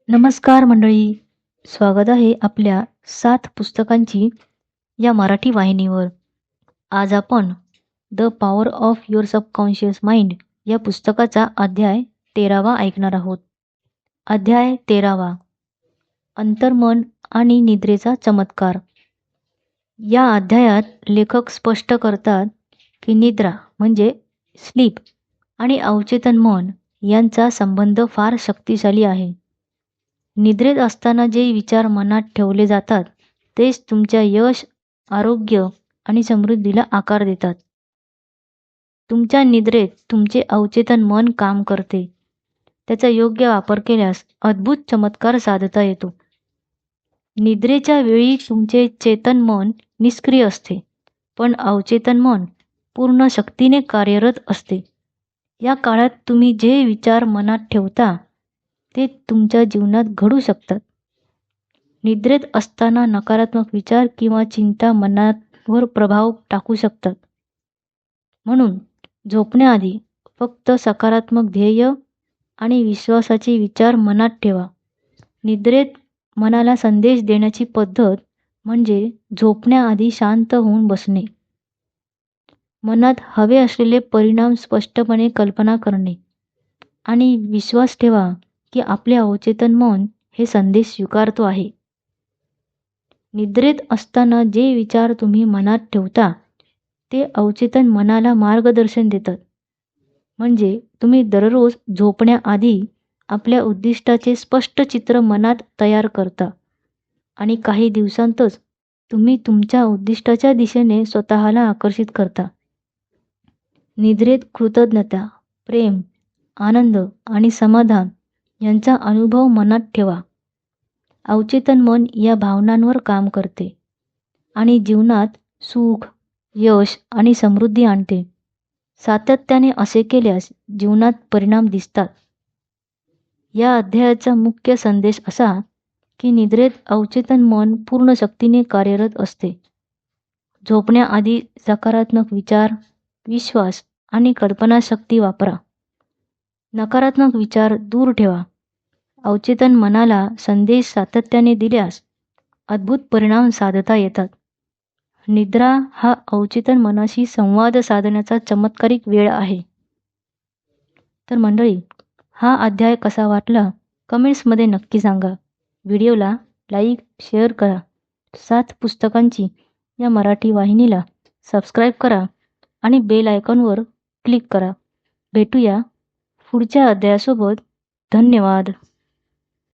नमस्कार मंडळी, स्वागत आहे आपल्या 7 पुस्तकांची या मराठी वाहिनीवर. आज आपण the power of your subconscious mind या पुस्तकाचा अध्याय 13वा ऐकणार आहोत. अध्याय 13वा, अंतर्मन आणि निद्रेचा चमत्कार. या अध्यायात लेखक स्पष्ट करतात की निद्रा म्हणजे स्लीप आणि अवचेतन मन यांचा संबंध फार शक्तिशाली आहे. निद्रेत असताना जे विचार मनात ठेवले जातात तेच तुमच्या यश, आरोग्य आणि समृद्धीला आकार देतात. तुमच्या निद्रेत तुमचे अवचेतन मन काम करते. त्याचा योग्य वापर केल्यास अद्भुत चमत्कार साधता येतो. निद्रेच्या वेळी तुमचे चेतन मन निष्क्रिय असते, पण अवचेतन मन पूर्ण शक्तीने कार्यरत असते. या काळात तुम्ही जे विचार मनात ठेवता ते तुमच्या जीवनात घडू शकतात. निद्रेत असताना नकारात्मक विचार किंवा चिंता मनावर प्रभाव टाकू शकतात. म्हणून झोपण्याआधी फक्त सकारात्मक ध्येय आणि विश्वासाचे विचार मनात ठेवा. निद्रेत मनाला संदेश देण्याची पद्धत म्हणजे झोपण्याआधी शांत होऊन बसणे. मनात हवे असलेले परिणाम स्पष्टपणे कल्पना करणे आणि विश्वास ठेवा की आपले अवचेतन मन हे संदेश स्वीकारतो आहे. निद्रेत असताना जे विचार तुम्ही मनात ठेवता ते अवचेतन मनाला मार्गदर्शन देतात. म्हणजे तुम्ही दररोज झोपण्याआधी आपल्या उद्दिष्टाचे स्पष्ट चित्र मनात तयार करता आणि काही दिवसांतच तुम्ही तुमच्या उद्दिष्टाच्या दिशेने स्वतःला आकर्षित करता. निद्रेत कृतज्ञता, प्रेम, आनंद आणि समाधान यांचा अनुभव मनात ठेवा. अवचेतन मन या भावनांवर काम करते आणि जीवनात सुख, यश आणि समृद्धी आणते. सातत्याने असे केल्यास जीवनात परिणाम दिसतात. या अध्यायाचा मुख्य संदेश असा की निद्रेत अवचेतन मन पूर्ण शक्तीने कार्यरत असते. झोपण्याआधी सकारात्मक विचार, विश्वास आणि कल्पनाशक्ती वापरा. नकारात्मक विचार दूर ठेवा. अवचेतन मनाला संदेश सातत्याने दिल्यास अद्भुत परिणाम साधता येतात. निद्रा हा अवचेतन मनाशी संवाद साधण्याचा चमत्कारिक वेळ आहे. तर मंडळी, हा अध्याय कसा वाटला कमेंट्समध्ये नक्की सांगा. व्हिडिओला लाईक, शेअर करा. 7 पुस्तकांची या मराठी वाहिनीला सबस्क्राईब करा आणि बेल आयकॉनवर क्लिक करा. भेटूया पुढच्या अध्यायासोबत. धन्यवाद.